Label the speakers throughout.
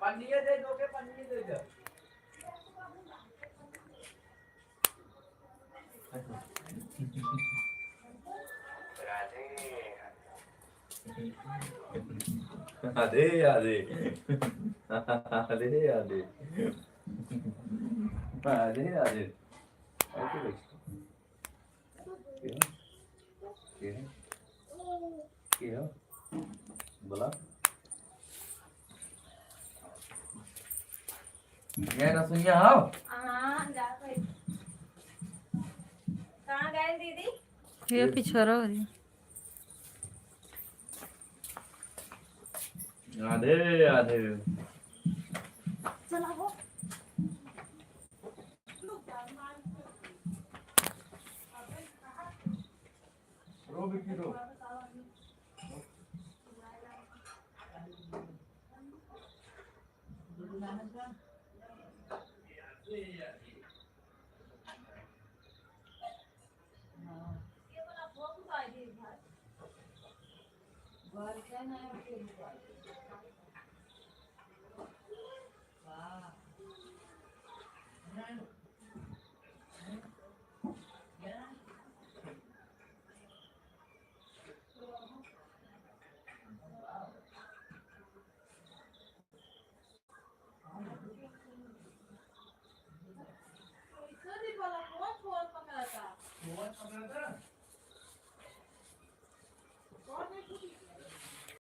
Speaker 1: पन्नी दे दो के पन्नी दे दो। राधे राधे राधे राधे राधे राधे। क्या बोला ये ना सुनिए। हाँ
Speaker 2: जा भाई। कहाँ गए दीदी?
Speaker 3: ये पिछवाड़ा हो रही है।
Speaker 1: राधे राधे।
Speaker 2: चला वो
Speaker 1: रो बिकी रो।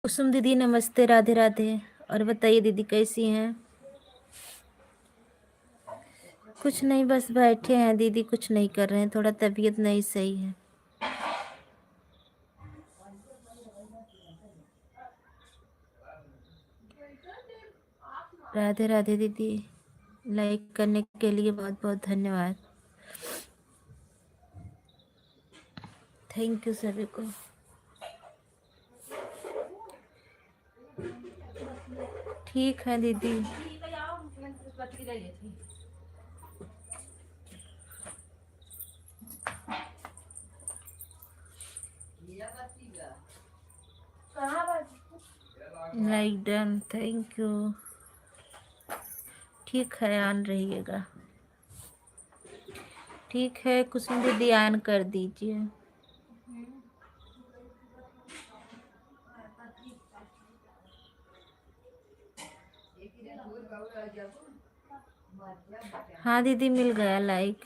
Speaker 3: कुसुम दीदी नमस्ते, राधे राधे। और बताइए दीदी कैसी हैं? कुछ नहीं, बस बैठे हैं दीदी, कुछ नहीं कर रहे हैं, थोड़ा तबीयत नहीं सही है। राधे राधे दीदी, लाइक करने के लिए बहुत बहुत धन्यवाद। थैंक यू सभी को। ठीक है दीदी। Like done, thank you. ठीक है, ऑन रहिएगा। ठीक है कुसुम दीदी, ऑन कर दीजिए। हाँ दीदी, मिल गया लाइक।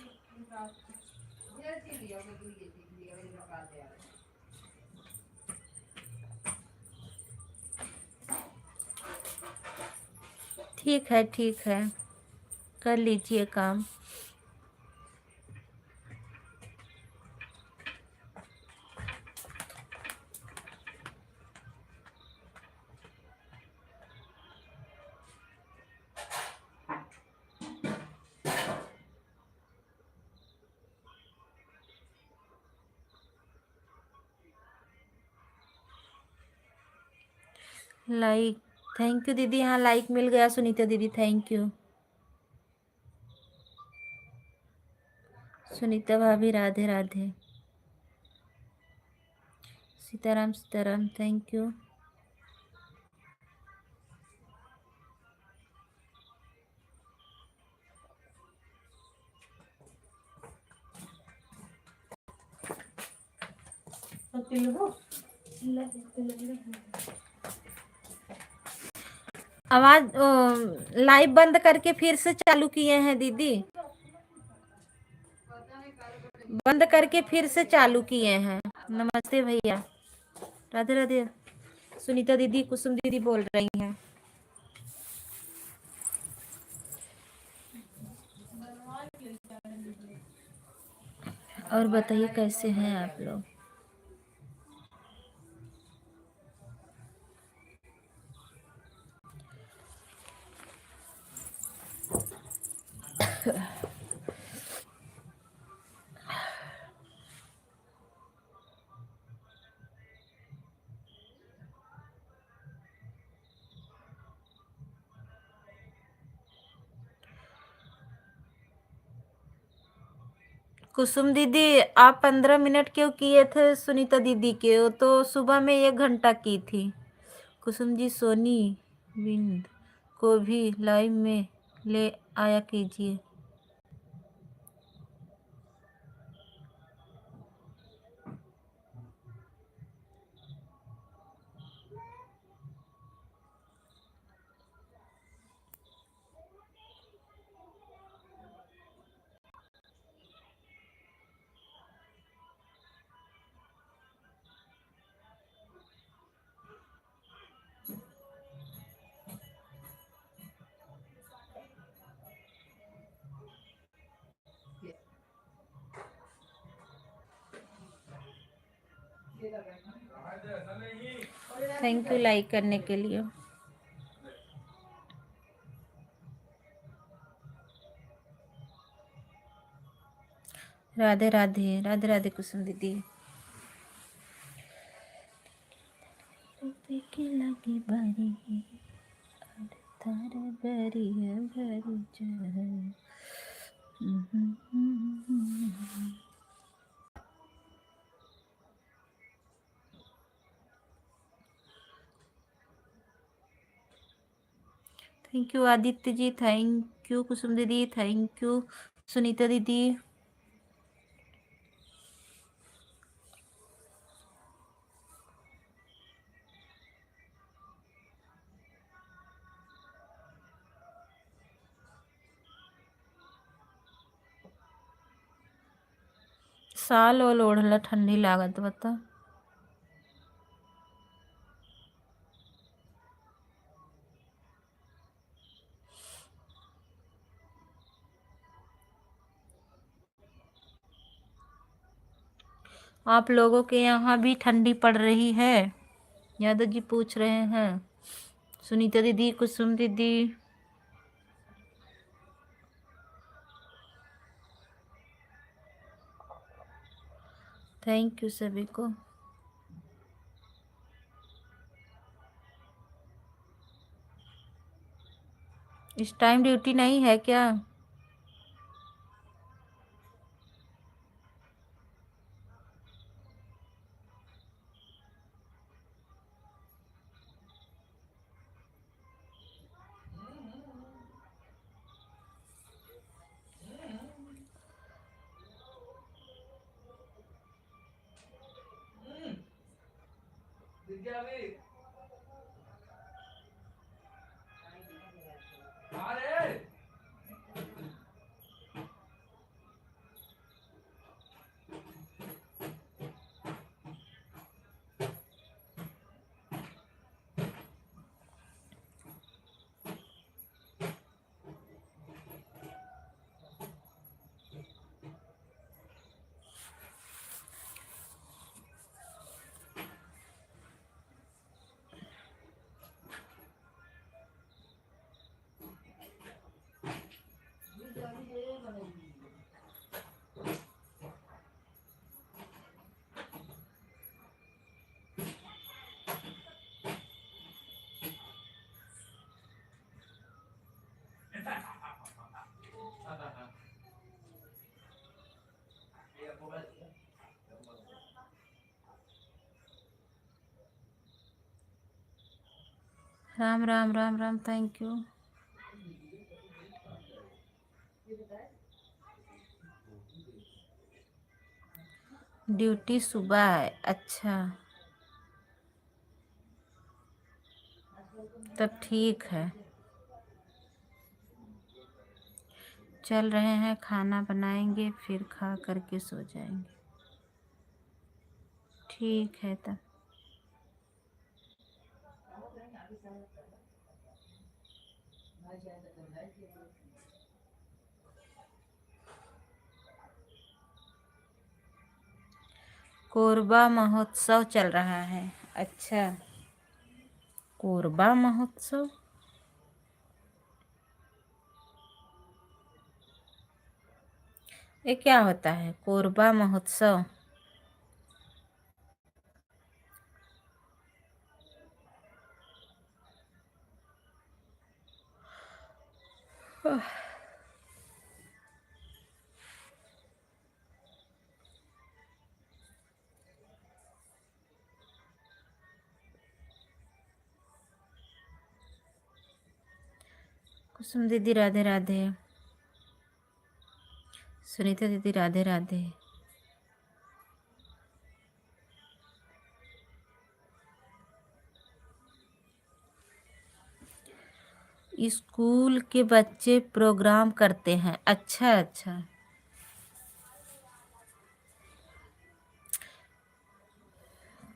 Speaker 3: ठीक है, कर लीजिए काम। लाइक, थैंक यू दीदी। हाँ लाइक मिल गया सुनीता दीदी, थैंक यू। सुनीता भाभी राधे राधे। Sitaram Sitaram, thank you. आवाज लाइव बंद करके फिर से चालू किए हैं दीदी, बंद करके फिर से चालू किए हैं। नमस्ते भैया, राधे राधे। सुनीता दीदी, कुसुम दीदी बोल रही हैं। और बताइए कैसे हैं आप लोग? कुसुम दीदी, आप 15 मिनट क्यों किए थे सुनीता दीदी के? वो तो सुबह में 1 घंटा की थी। कुसुम जी, सोनी विंद को भी लाइव में ले आया कीजिए। थैंक यू लाइक करने के लिए। राधे राधे, राधे राधे कुसुम दीदी। रुपए की लगी बारी, तारे भरी है भरी चाह। Thank you Aditya ji, thank you Kusum दीदी, थैंक यू सुनीता दीदी। साल और ओढ़ला ठंडी लागत बता। आप लोगों के यहाँ भी ठंडी पड़ रही है? यादव जी पूछ रहे हैं। सुनीता दीदी, कुसुम दीदी। थैंक यू सभी को। इस टाइम ड्यूटी नहीं है क्या? Ram Ram Ram Ram, thank you. Duty सुबह है, अच्छा तब ठीक है। चल रहे हैं, खाना बनाएंगे फिर खा करके सो जाएंगे। ठीक है तब। कोरबा महोत्सव चल रहा है, अच्छा कोरबा महोत्सव। ये क्या होता है कोरबा महोत्सव? कुसुम दीदी राधे राधे। सुनीता दीदी राधे राधे। स्कूल के बच्चे प्रोग्राम करते हैं। अच्छा अच्छा,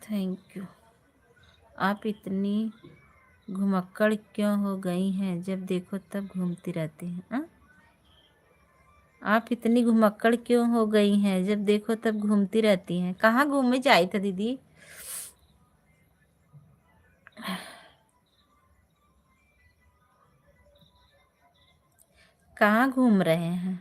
Speaker 3: थैंक यू। आप इतनी घुमक्कड़ क्यों हो गई हैं? जब देखो तब घूमती रहती हैं। आप इतनी घुमक्कड़ क्यों हो गई हैं? जब देखो तब घूमती रहती हैं। कहाँ घूमने जाई था दीदी? कहाँ घूम रहे हैं?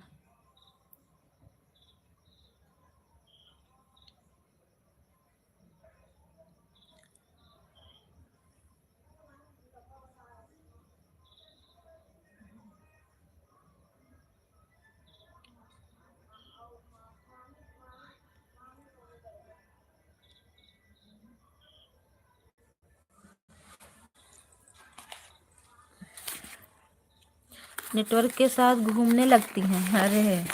Speaker 3: नेटवर्क के साथ घूमने लगती हैं। अरे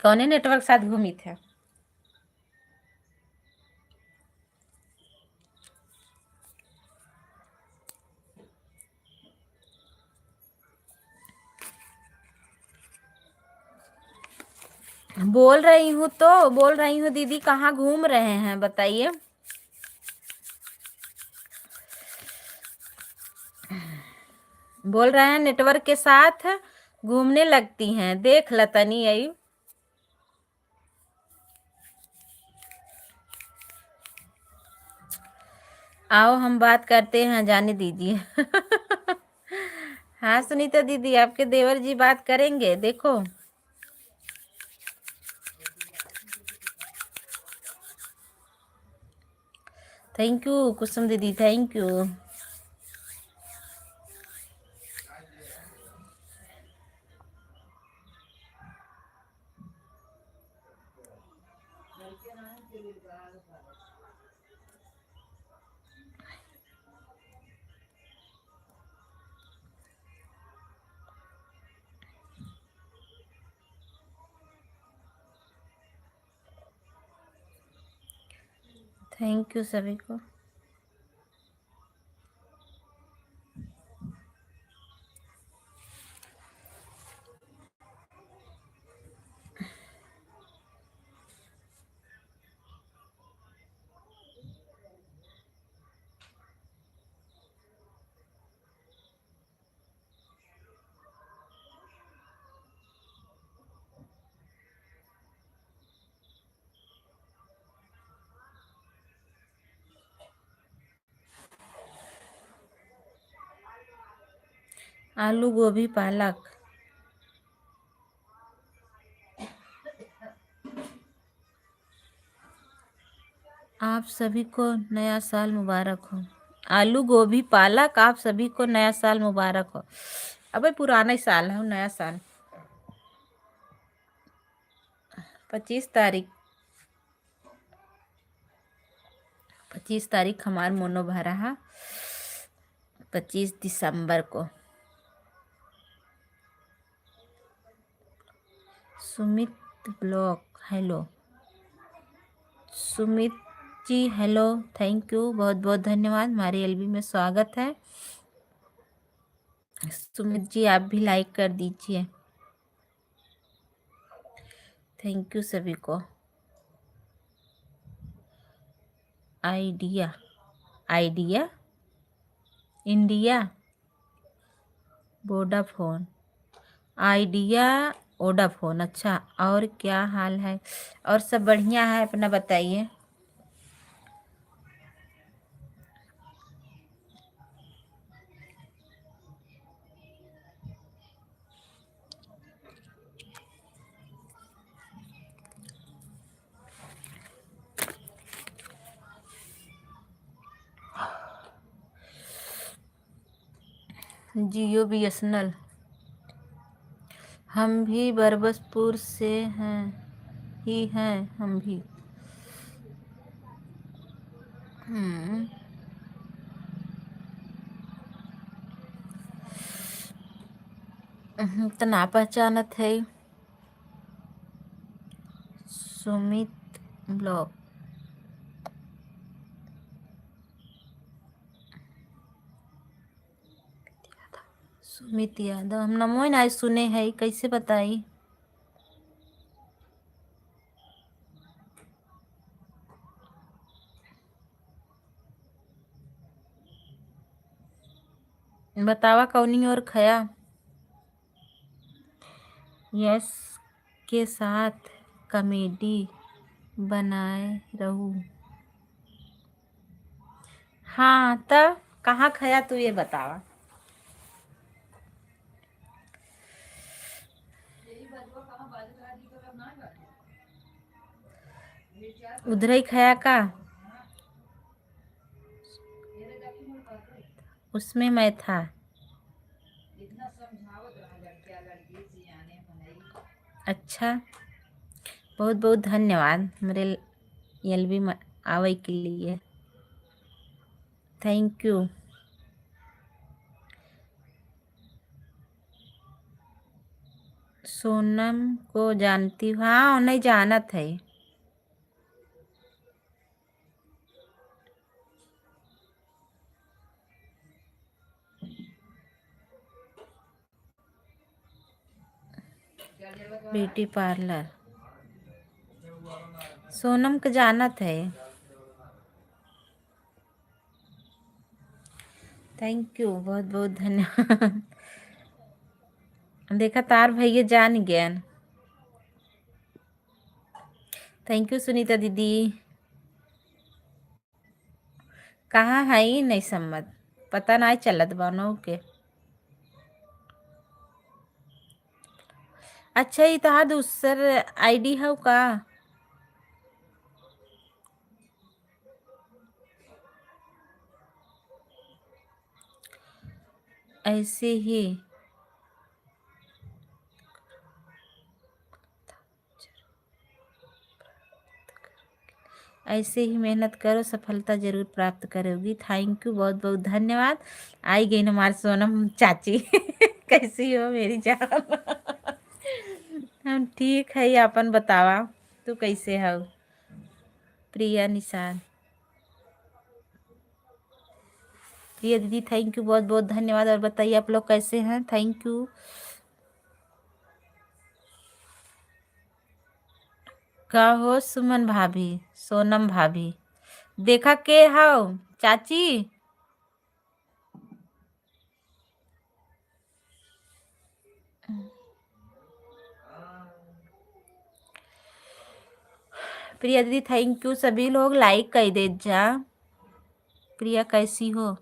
Speaker 3: कौने नेटवर्क साथ घूमी थे? बोल रही हूँ तो बोल रही हूँ दीदी, कहाँ घूम रहे हैं बताइए। बोल रहे हैं नेटवर्क के साथ घूमने लगती हैं। देख लतनी आई। आओ हम बात करते हैं, जाने दीजिए। हाँ सुनीता दीदी, आपके देवर जी बात करेंगे। देखो थैंक यू कुसुम दीदी, थैंक यू। थैंक यू सभी को। आलू गोभी पालक। आप सभी को नया साल मुबारक हो। आलू गोभी पालक, आप सभी को नया साल मुबारक हो। अबे पुराना ही साल है, नया साल 25 तारीख। 25 तारीख हमार मोनो भरा है 25 दिसंबर को। Sumit blog, hello Sumit ji, hello, thank you, बहुत बहुत धन्यवाद। हमारे एलबी में स्वागत है। सुमित जी आप भी लाइक कर दीजिए। थैंक यू सभी को। Idea idea India Vodafone, idea Vodafone. अच्छा, और क्या हाल है? और सब बढ़िया है, अपना बताइए। जियो बीएसएनएल। हम भी बरबसपुर से हैं हम भी। तो ना पहचानत है। सुमित ब्लॉग। सुमित यादव हम नमो ना सुने है, कैसे बताई। बतावा कौनी और खया। यस के साथ कॉमेडी बनाए रहूं। हाँ तब कहाँ खया तू ये बतावा। उधर ही खया का। उसमें मैं था। अच्छा बहुत बहुत धन्यवाद मेरे एलबी में आवे के लिए। Thank you. सोनम को जानती हूँ, हाँ नहीं जानत है। ब्यूटी पार्लर सोनम को जानत है। थैंक यू बहुत बहुत धन्यवाद। देखा तार भैया जान गया। थैंक यू सुनीता दीदी। कहाँ है ही नहीं समझ, पता नहीं चलत बानो के। अच्छा ये तहा दूसर आईडी है का। ऐसे ही ऐसे ही मेहनत करो, सफलता जरूर प्राप्त करोगी। थैंक यू बहुत बहुत धन्यवाद। आई गई ना हमारी सोनम चाची। कैसी हो मेरी जान। हम ठीक है, अपन बतावा तू कैसे हो। प्रिया निशान। प्रिया दीदी थैंक यू बहुत बहुत धन्यवाद। और बताइए आप लोग कैसे हैं। Thank you. का हो सुमन भाभी, सोनम भाभी देखा के हो चाची। प्रिया दीदी थैंक यू। सभी लोग लाइक कर दे जा। प्रिया कैसी हो,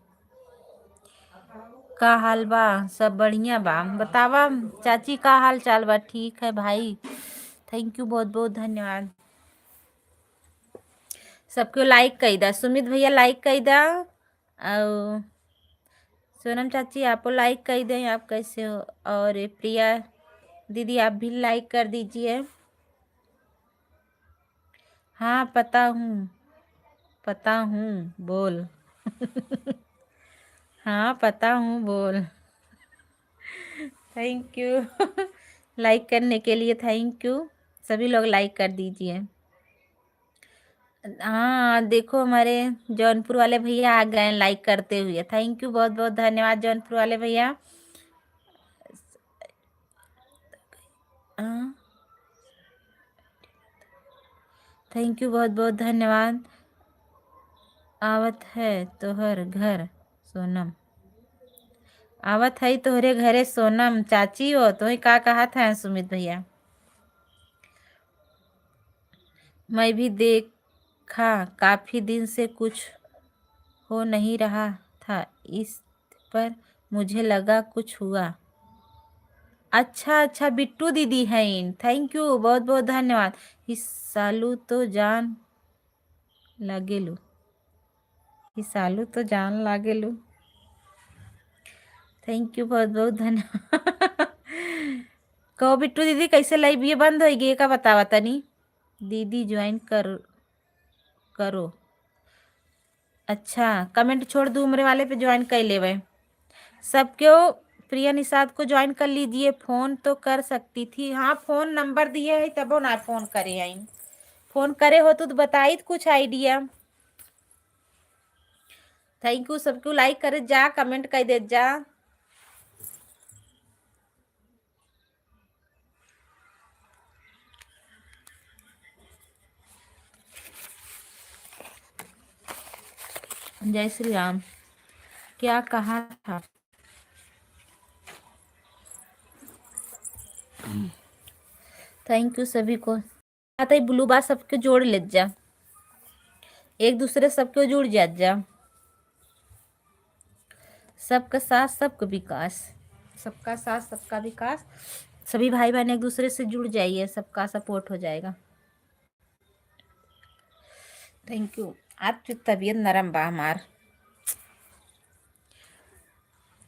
Speaker 3: का हाल बा। सब बढ़िया बा। बतावा चाची का हाल चाल बा। ठीक है भाई, थैंक यू बहुत बहुत धन्यवाद। सबको लाइक कर दा। सुमित भैया लाइक कर दा। और सोनम चाची आप लाइक कर दें। आप कैसे हो। और ये प्रिया दीदी आप भी लाइक कर दीजिए। हाँ पता हूँ बोल। हाँ पता हूँ बोल। Thank you. लाइक करने के लिए थैंक यू। सभी लोग लाइक कर दीजिए। हाँ देखो हमारे जौनपुर वाले भैया आ गए लाइक करते हुए। थैंक यू बहुत बहुत धन्यवाद जौनपुर वाले भैया। थैंक यू बहुत बहुत धन्यवाद। आवत है तोहर घर सोनम। आवत है तोहरे घरे सोनम चाची हो तो का कहा था सुमित भैया। मैं भी देखा काफी दिन से कुछ हो नहीं रहा था इस पर, मुझे लगा कुछ हुआ। अच्छा अच्छा बिट्टू दीदी हैं। थैंक यू बहुत बहुत धन्यवाद। इस सालू तो जान लागेलू। इस सालू तो जान लागेलू। थैंक यू बहुत बहुत धन्यवाद। कहो बिट्टू दीदी कैसे लाइव ये बंद होगी का बतावा तनी। दीदी ज्वाइन करो। अच्छा कमेंट छोड़ दूँ मेरे वाले पे ज्वाइन कर लेवे। सबको प्रिया निषाद को ज्वाइन कर लीजिए। फोन तो कर सकती थी। हाँ, फोन नंबर दिए है तबो ना फोन करे आई। फोन करे हो तो बताई कुछ आइडिया। थैंक यू सबको। लाइक करे जा, कमेंट कर दे जा। जय श्री राम। क्या कहा था? थैंक यू सभी को। आता ही ब्लू बात सबके जोड़ ले जा, एक दूसरे सबके जुड़ जा। सबका साथ सबका विकास, सबका साथ सबका विकास। सभी भाई बहन एक दूसरे से जुड़ जाइए, सबका सपोर्ट हो जाएगा। Thank you. आज तबीयत नरम बा हमार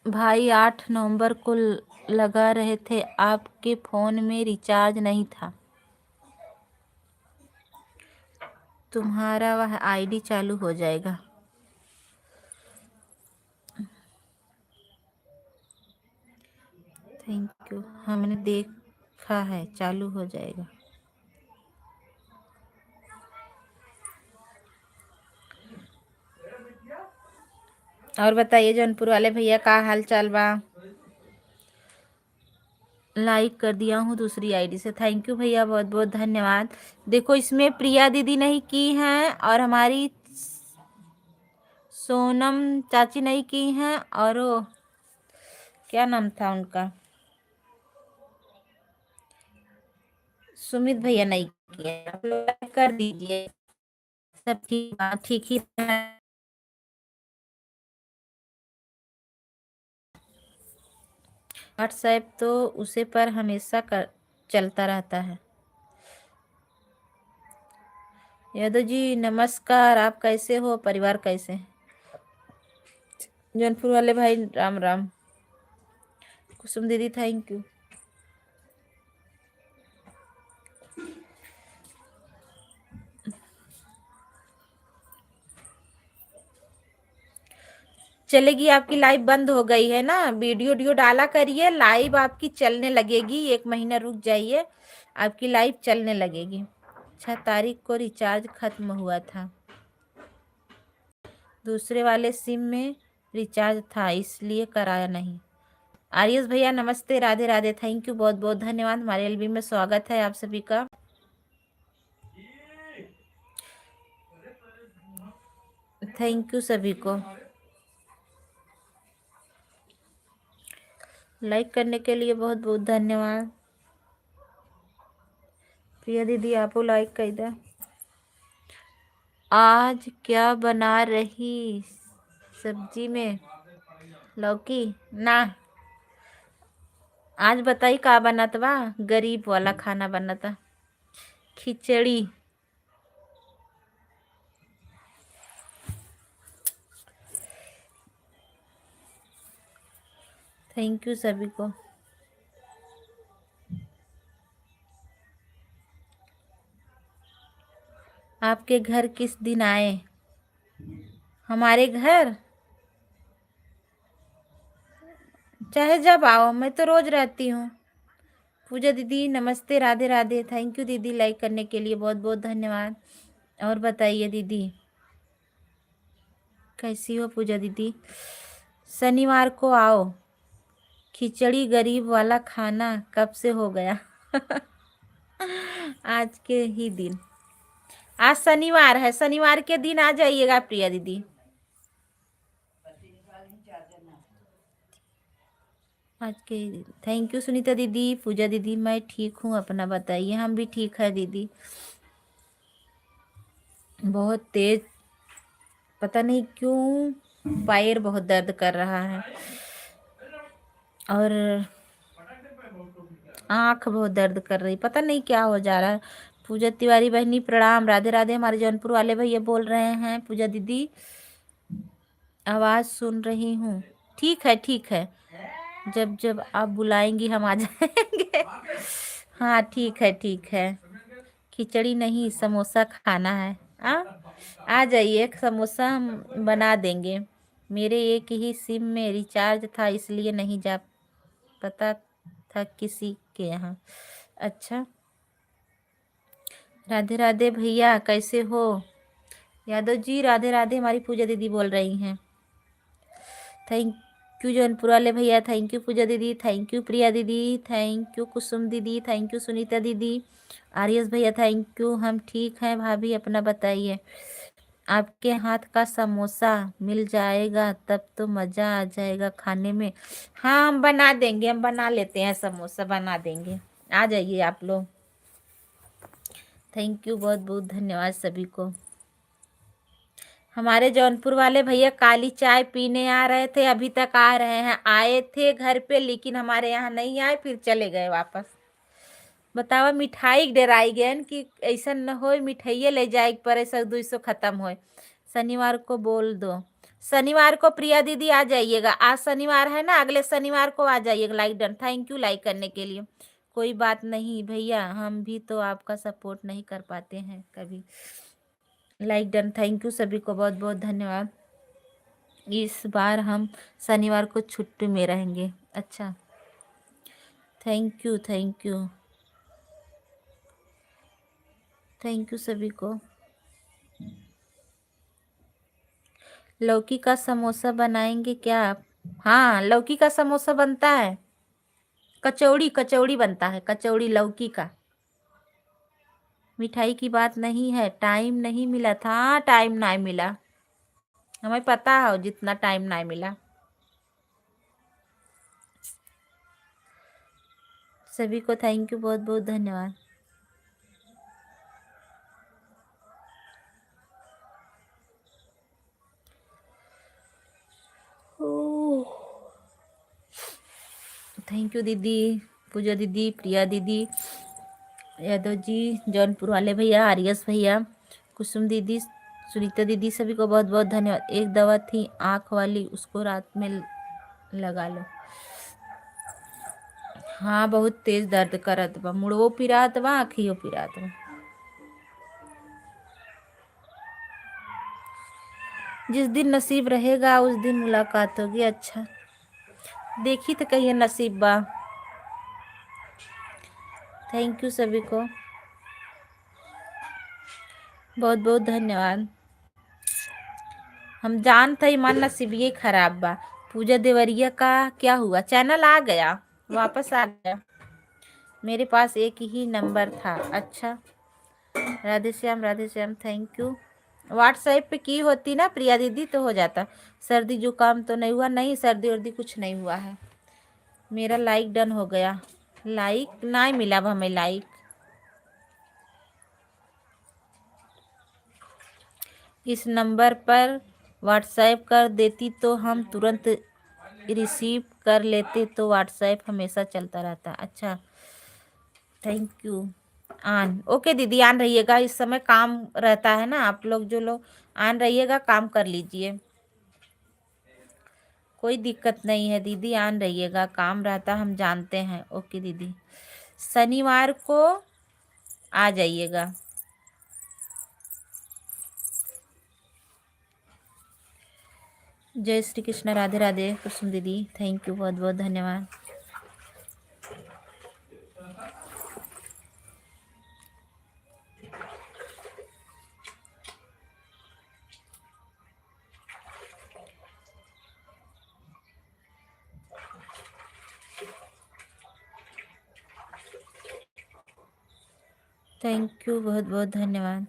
Speaker 3: भाई। 8 नवंबर को लगा रहे थे, आपके फोन में रिचार्ज नहीं था। तुम्हारा वह आईडी चालू हो जाएगा। Thank you. हमने देखा है, चालू हो जाएगा। और बताइए जौनपुर वाले भैया, का हाल चाल बा? लाइक कर दिया हूँ दूसरी आईडी से। थैंक यू भैया, बहुत बहुत धन्यवाद। देखो इसमें प्रिया दीदी नहीं की हैं और हमारी सोनम चाची नहीं की हैं, और वो क्या नाम था उनका, सुमित भैया नहीं किया। आप लोग लाइक कर दीजिए। सब ठीक ही है। व्हाट्सएप तो उसे पर हमेशा चलता रहता है। यादव जी नमस्कार, आप कैसे हो? परिवार कैसे? जौनपुर वाले भाई राम राम। कुसुम दीदी थैंक यू। चलेगी, आपकी लाइव बंद हो गई है ना? वीडियो डाला करिए, लाइव आपकी चलने लगेगी। 1 महीना रुक जाइए, आपकी लाइव चलने लगेगी। 6 तारीख को रिचार्ज खत्म हुआ था, दूसरे वाले सिम में रिचार्ज था इसलिए कराया नहीं। आर्यस भैया नमस्ते, राधे राधे। थैंक यू, बहुत बहुत धन्यवाद। हमारे एलबी में स्वागत है आप सभी का। थैंक यू सभी को लाइक करने के लिए, बहुत बहुत धन्यवाद। प्रिया दीदी आपको लाइक कर दे। आज क्या बना रही सब्जी में? लौकी ना। आज बताई का बनत बा? गरीब वाला खाना बनता, खिचड़ी। थैंक यू सभी को। आपके घर किस दिन आए? हमारे घर चाहे जब आओ, मैं तो रोज रहती हूँ। पूजा दीदी नमस्ते, राधे राधे। थैंक यू दीदी, लाइक करने के लिए बहुत बहुत धन्यवाद। और बताइए दीदी कैसी हो? पूजा दीदी शनिवार को आओ, खिचड़ी गरीब वाला खाना कब से हो गया। आज के ही दिन, आज शनिवार है, शनिवार के दिन आ जाइएगा प्रिया दीदी। आज के ही दिन। थैंक यू सुनीता दीदी। पूजा दीदी मैं ठीक हूँ, अपना बताइए। हम भी ठीक है दीदी। बहुत तेज, पता नहीं क्यों पैर बहुत दर्द कर रहा है और आँख बहुत दर्द कर रही, पता नहीं क्या हो जा रहा है। पूजा तिवारी बहनी प्रणाम, राधे राधे। हमारे जौनपुर वाले भैया बोल रहे हैं पूजा दीदी आवाज़ सुन रही हूँ। ठीक है ठीक है, जब जब आप बुलाएंगी हम आ जाएंगे। हाँ ठीक है ठीक है। खिचड़ी नहीं समोसा खाना है। आ जाइए, समोसा हम बना देंगे। मेरे एक ही सिम में रिचार्ज था इसलिए नहीं जा पता था किसी के यहाँ। अच्छा, राधे राधे भैया, कैसे हो? यादव जी राधे राधे, हमारी पूजा दीदी बोल रही हैं। थैंक यू जौनपुर वाले भैया, थैंक यू पूजा दीदी, थैंक यू प्रिया दीदी, थैंक यू कुसुम दीदी, थैंक यू सुनीता दीदी, आर्यस भैया थैंक यू। हम ठीक हैं भाभी, अपना बताइए। आपके हाथ का समोसा मिल जाएगा तब तो मज़ा आ जाएगा खाने में। हाँ, हम बना देंगे, हम बना लेते हैं, समोसा बना देंगे, आ जाइए आप लोग। थैंक यू, बहुत बहुत धन्यवाद सभी को। हमारे जौनपुर वाले भैया काली चाय पीने आ रहे थे, अभी तक आ रहे हैं। आए थे घर पे लेकिन हमारे यहाँ नहीं आए, फिर चले गए वापस। बतावा मिठाई डराई गए कि ऐसा न हो मिठाइये ले जाए पर ऐसा 200 खत्म हो। शनिवार को बोल दो, शनिवार को प्रिया दीदी आ जाइएगा। आज शनिवार है ना, अगले शनिवार को आ जाइएगा। Like done, thank you like करने के लिए। कोई बात नहीं भैया, हम भी तो आपका सपोर्ट नहीं कर पाते हैं कभी। लाइक डन, थैंक यू सभी को, बहुत बहुत धन्यवाद। इस बार हम शनिवार को छुट्टी में रहेंगे। अच्छा, thank you thank you thank you सभी को। लौकी का समोसा बनाएंगे क्या आप? हाँ, लौकी का समोसा बनता है। कचौड़ी कचौड़ी बनता है, कचौड़ी लौकी का। मिठाई की बात नहीं है, टाइम नहीं मिला था। हाँ, टाइम नहीं मिला, हमें पता है जितना टाइम नहीं मिला। सभी को थैंक यू, बहुत बहुत धन्यवाद। थैंक यू दीदी, पूजा दीदी, प्रिया दीदी, यादव जी, जौनपुर वाले भैया, आर्यस भैया, कुसुम दीदी, सुनीता दीदी, सभी को बहुत बहुत धन्यवाद। एक दवा थी आँख वाली, उसको रात में लगा लो। हाँ, बहुत तेज दर्द करत बा, मुड़वो पिरात बा, आँखियों पिरात बा। जिस दिन नसीब रहेगा उस दिन मुलाकात होगी। अच्छा, देखी तो कहिए नसीब बा। थैंक यू सभी को, बहुत बहुत धन्यवाद। हम जानते ही मन नसीब ये खराब बा। पूजा देवरिया का क्या हुआ? चैनल आ गया, वापस आ गया। मेरे पास एक ही नंबर था। अच्छा, Radhe Shyam thank you. WhatsApp पे की होती ना प्रिया दीदी तो हो जाता। सर्दी जुकाम तो नहीं हुआ? नहीं, सर्दी वर्दी कुछ नहीं हुआ है। मेरा लाइक डन हो गया। लाइक नहीं मिला अब हमें लाइक। इस नंबर पर व्हाट्सएप कर देती तो हम तुरंत रिसीव कर लेते, तो व्हाट्सएप हमेशा चलता रहता। अच्छा, थैंक यू। आन ओके दीदी, आन रहिएगा, इस समय काम रहता है ना, आप लोग जो लोग आन रहिएगा, काम कर लीजिए, कोई दिक्कत नहीं है दीदी, आन रहिएगा, काम रहता हम जानते हैं। ओके दीदी, शनिवार को आ जाइएगा। जय श्री कृष्ण, राधे राधे कुसुम दीदी, थैंक यू, बहुत बहुत धन्यवाद। थैंक यू, बहुत बहुत धन्यवाद।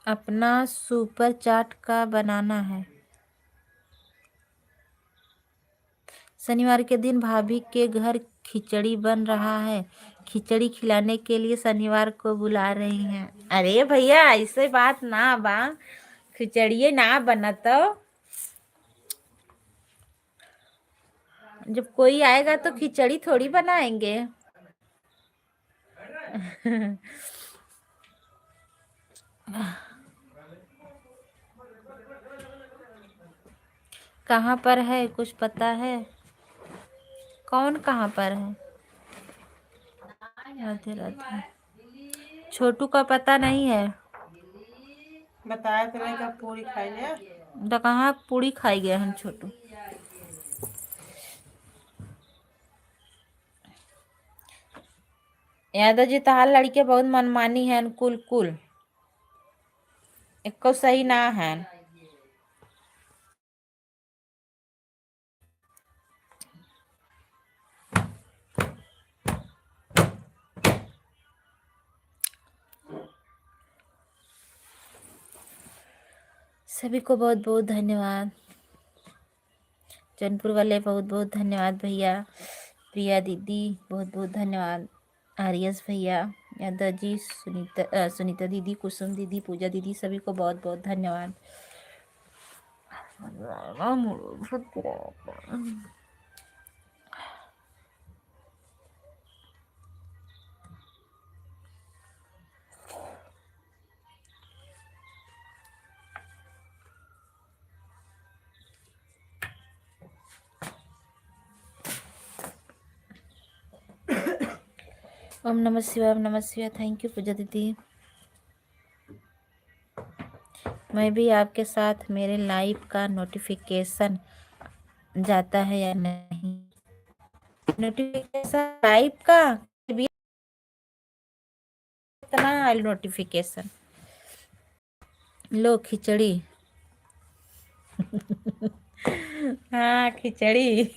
Speaker 3: अपना सुपर चाट का बनाना है। शनिवार के दिन भाभी के घर खिचड़ी बन रहा है, खिचड़ी खिलाने के लिए शनिवार को बुला रही हैं। अरे भैया, ऐसे बात ना बा, खिचड़िए ना बना तो जब कोई आएगा तो खिचड़ी थोड़ी बनाएंगे। कहाँ पर है कुछ पता है? कौन कहाँ पर है? राधे राधे। छोटू का पता नहीं है।
Speaker 4: बताया तो नहीं कब पूरी खाई लिया।
Speaker 3: तो कहाँ पूरी खाई गया हम छोटू। यादव जी तहार लड़के बहुत मनमानी है, कुल कुल एको सही ना है। सभी को बहुत बहुत धन्यवाद। जौनपुर वाले बहुत बहुत धन्यवाद भैया। प्रिया दीदी बहुत बहुत धन्यवाद। आर्यस भैया, यादव जी, सुनीता दीदी, कुसुम दीदी, पूजा दीदी, सभी को बहुत बहुत धन्यवाद। ओम नमः शिवाय, ओम नमः शिवाय। थैंक यू पूजा दीदी। मैं भी आपके साथ मेरे लाइव का नोटिफिकेशन जाता है या नहीं? नोटिफिकेशन लाइव का भी इतना आयल नोटिफिकेशन। लो खिचड़ी। हाँ खिचड़ी।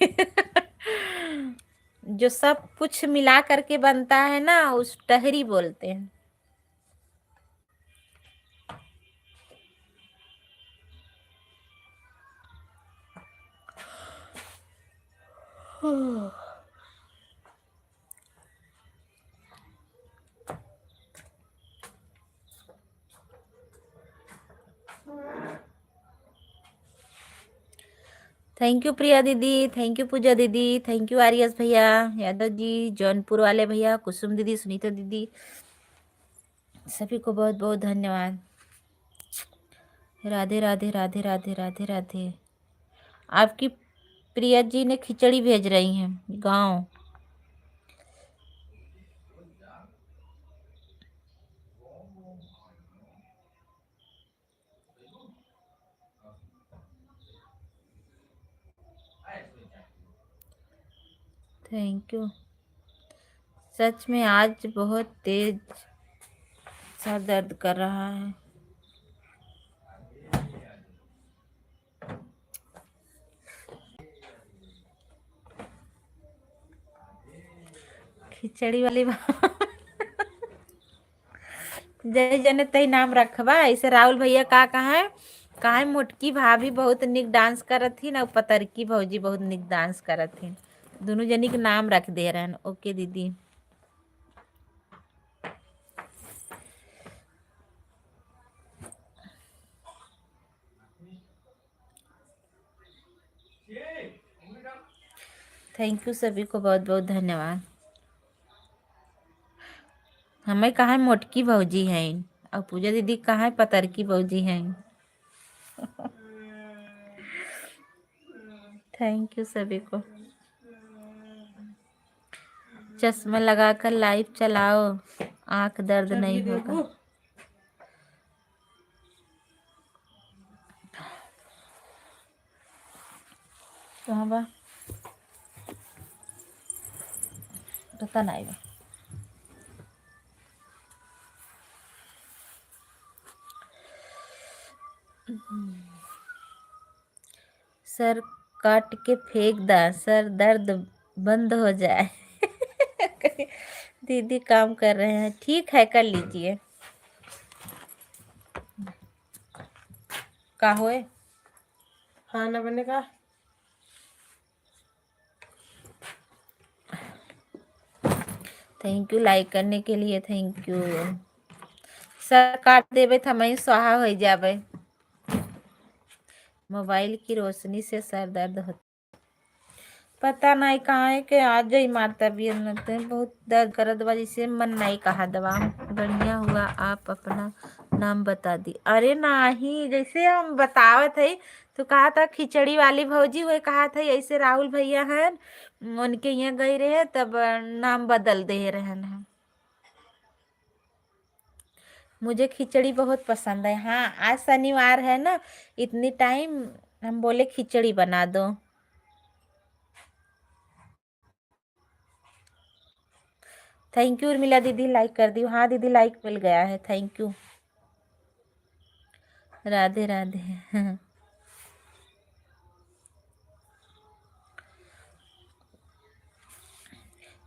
Speaker 3: जो सब कुछ मिला करके बनता है ना, उस टहरी बोलते हैं। थैंक यू प्रिया दीदी, थैंक यू पूजा दीदी, थैंक यू आर्यस भैया, यादव जी, जौनपुर वाले भैया, कुसुम दीदी, सुनीता दीदी, सभी को बहुत बहुत धन्यवाद। राधे राधे राधे राधे राधे राधे। आपकी प्रिया जी ने खिचड़ी भेज रही हैं गांव। Thank you. सच में आज बहुत तेज सर दर्द कर रहा है। खिचड़ी वाली बात। जय जने तई नाम रखबा। ऐसे राहुल भैया का कहा है मोटकी भाभी बहुत निक डांस करत थी ना, पतरकी भौजी बहुत निक डांस करत थी। दोनों जनी के नाम रख दे रहे हैं। ओके दीदी। थैंक यू सभी को बहुत बहुत धन्यवाद। हमें कहा है मोटकी भौजी हैं और पूजा दीदी कहा है पतरकी भौजी हैं। थैंक यू सभी को। चश्मा लगाकर लाइव चलाओ, आंख दर्द नहीं होगा। कहाँ बा? पता नहीं बा। सर काट के फेंक दा, सर दर्द बंद हो जाए। दीदी काम कर रहे हैं। ठीक है कर लीजिए। का होए
Speaker 4: खाना बने का।
Speaker 3: थैंक यू लाइक करने के लिए। Thank you. सर काट देवे तो मैं स्वाहा हो जावे। मोबाइल की रोशनी से सर दर्द होता। पता नहीं कहाँ है कि आज ही मारता भी बहुत दर्द करत बा, जिसे मन नहीं कहा दवा। बढ़िया हुआ आप अपना नाम बता दी। अरे नहीं, जैसे हम बतावत है तो कहा था खिचड़ी वाली भौजी, वही कहा था ऐसे राहुल भैया हैं उनके यहाँ गई रहे तब नाम बदल दे रहे हैं। मुझे खिचड़ी बहुत पसंद है। हाँ, आज शनिवार है ना, इतनी टाइम हम बोले खिचड़ी बना दो। थैंक यू उर्मिला दीदी, लाइक कर दी। हाँ दीदी, लाइक मिल गया है, थैंक यू। राधे राधे।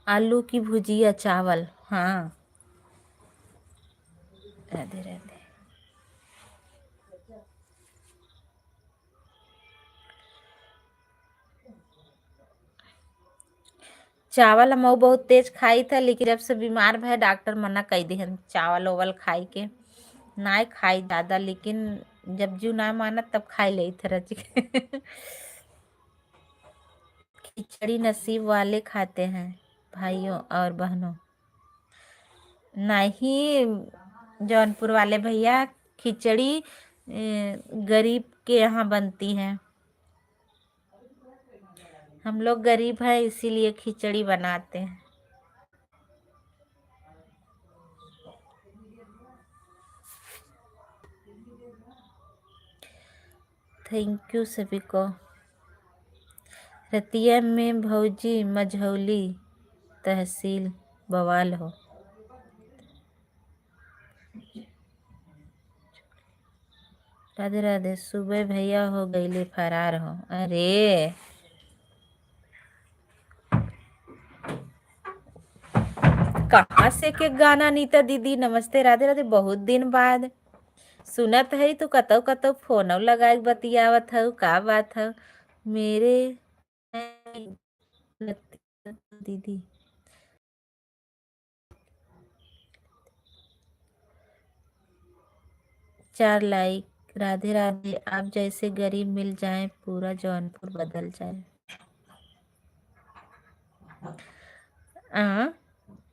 Speaker 3: आलू की भुजिया चावल। हाँ, राधे राधे। चावल हम बहुत तेज खाई था, लेकिन जब से बीमार भे डॉक्टर मना कर दी है चावल ओवल खाई के। ना खाई ज्यादा, लेकिन जब जीव ना माना तब खाई ले थे रच के। खिचड़ी नसीब वाले खाते हैं भाइयों और बहनों। नहीं, जौनपुर वाले भैया, खिचड़ी गरीब के यहाँ बनती है। हम लोग गरीब हैं इसीलिए खिचड़ी बनाते हैं। थैंक यू सभी को। रतिया में भौजी मझौली तहसील बवाल हो। राधे राधे। सुबह भैया हो गईले फरार हो। अरे कहाँ से के गाना नीता दीदी, नमस्ते राधे राधे, बहुत दिन बाद सुनत है। तो कतौ कतौ फोन लगाए बतियावत हो, का बात हो मेरे दीदी। चार लाइक। राधे राधे। आप जैसे गरीब मिल जाए पूरा जौनपुर बदल जाए।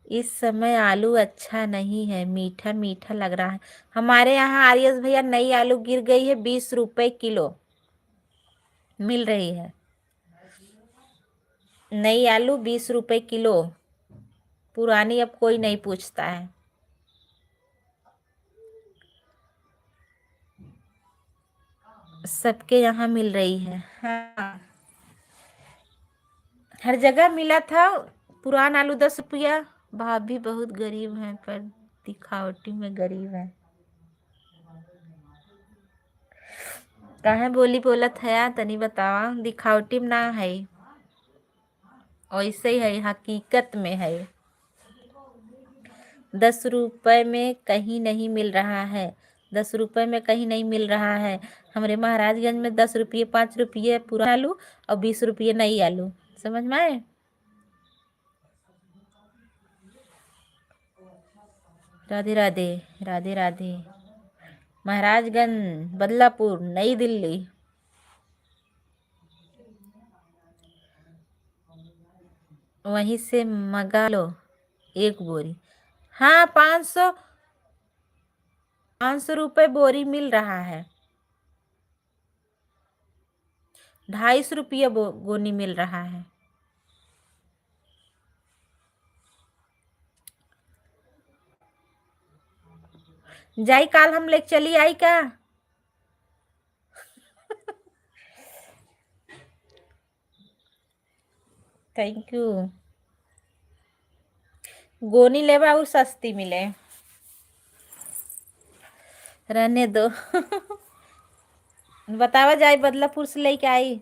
Speaker 3: इस समय आलू अच्छा नहीं है, मीठा मीठा लग रहा है। हमारे यहाँ आर्यस भैया नई आलू गिर गई है, 20 रुपए किलो मिल रही है। नई आलू 20 रुपए किलो, पुरानी अब कोई नहीं पूछता है। सबके यहाँ मिल रही है। हाँ, हर जगह मिला था। पुराना आलू 10 रुपया। भाभी बहुत गरीब हैं पर दिखावटी में गरीब है। काहे बोली बोलत है, तनी बतावा। दिखावटी में ना है, ऐसे ही है, हकीकत में है। 10 रुपए में कहीं नहीं मिल रहा है। 10 रुपए में कहीं नहीं मिल रहा है। हमारे महाराजगंज में 10 रुपये 5 रुपये पुराना आलू और 20 रुपये नई आलू। समझ में आए। राधे राधे। राधे राधे। महाराजगंज, बदलापुर, नई दिल्ली। वहीं से मंगा लो एक बोरी। हाँ, 500 बोरी मिल रहा है। 250 रुपये गोनी मिल रहा है। जाई काल हम ले चली आई का। Thank you. गोनी लेवा और सस्ती मिले। रहने दो। बतावा, जाए बदलापुर से लेके आई।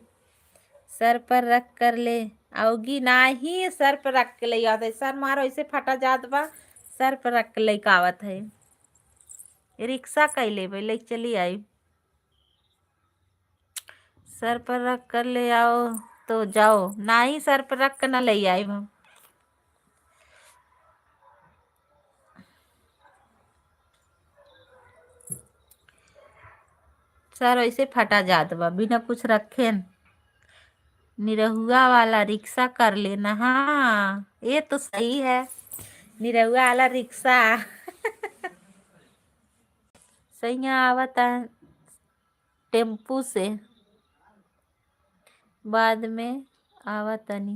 Speaker 3: सर पर रख कर ले आओगी। नहीं, सर पर रख के ले आते। सर मारो ऐसे फटा जात बा, सर पर रख के लेके आवत है। रिक्शा कैले भाई ले चली आई। सर पर रख कर ले आओ तो जाओ, नहीं सर पर रख कर ना ले आई हम। सर ऐसे फटा जात बा बिना कुछ रखे। निरहुआ वाला रिक्शा कर लेना। हाँ, ये तो सही है, निरहुआ वाला रिक्शा। सैया आवता टेम्पू से, बाद में आवतनी।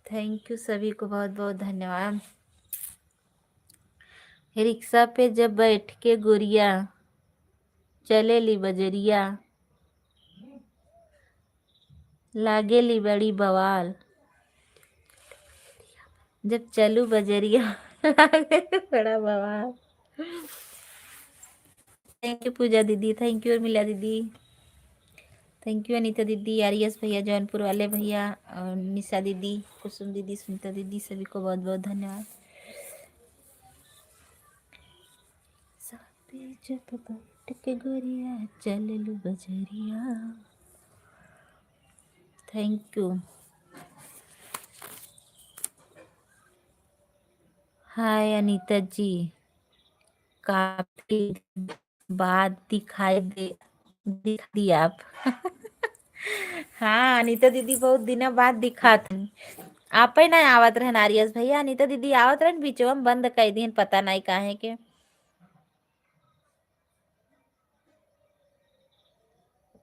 Speaker 3: थैंक यू सभी को, बहुत बहुत धन्यवाद। रिक्शा पे जब बैठ के गुड़िया चलेली बजरिया, लागेली बड़ी बवाल। जब चलू बजरिया लागेली बड़ा बवाल। थैंक यू पूजा दीदी, थैंक यू उर्मिला दीदी, थैंक यू अनीता दीदी, आरियस भैया, जौनपुर वाले भैया, और निशा दीदी, कुसुम दीदी, सुनीता दीदी, सभी को बहुत बहुत धन्यवाद। जब बैठ के गोरिया चललू बजरिया। Thank you. Hi Anita ji, काफी बाद दिख दी आप। हाँ अनीता दीदी, बहुत दिन बाद दिखात आप ही ना आवत रहन। आरियस भैया, अनीता दीदी आवत रहन, बीचवा में बंद कर दिन, पता नहीं काहे के।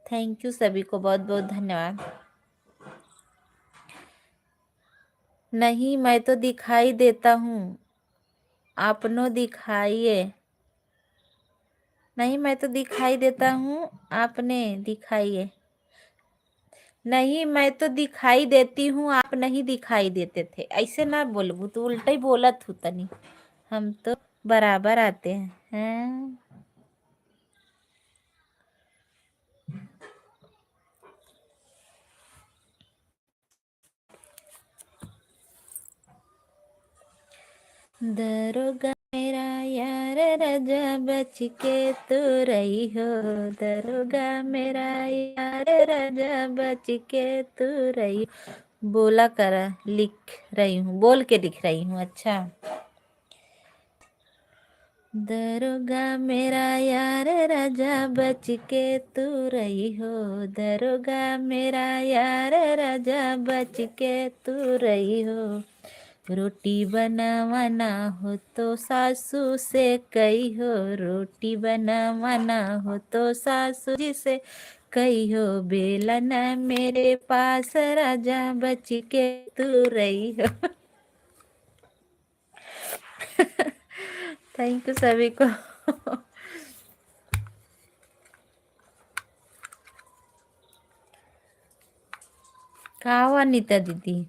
Speaker 3: थैंक यू सभी को, बहुत बहुत धन्यवाद। नहीं मैं तो दिखाई देता हूँ, आपनो दिखाइए। नहीं मैं तो दिखाई देता हूँ, आपने दिखाइए। नहीं मैं तो दिखाई देती हूँ, आप नहीं दिखाई देते थे। ऐसे ना बोलबू तो उल्टा ही बोलत हूँ तनी। हम तो बराबर आते हैं। दरोगा मेरा यार राजा बच के तू रही हो, दरोगा मेरा यार राजा बच के तू रही। बोला करा, लिख रही हूँ, बोल के लिख रही हूँ। अच्छा, दरोगा मेरा यार राजा बच के तू रही हो, दरोगा मेरा यार राजा बच के तू रही हो। रोटी बनावाना हो तो सासू से कही हो, रोटी बनावाना हो तो सासू जी से कही हो। बेलना मेरे पास राजा बच के तू रही हो। थैंक यू सभी को। कहा हुआ अनीता दीदी?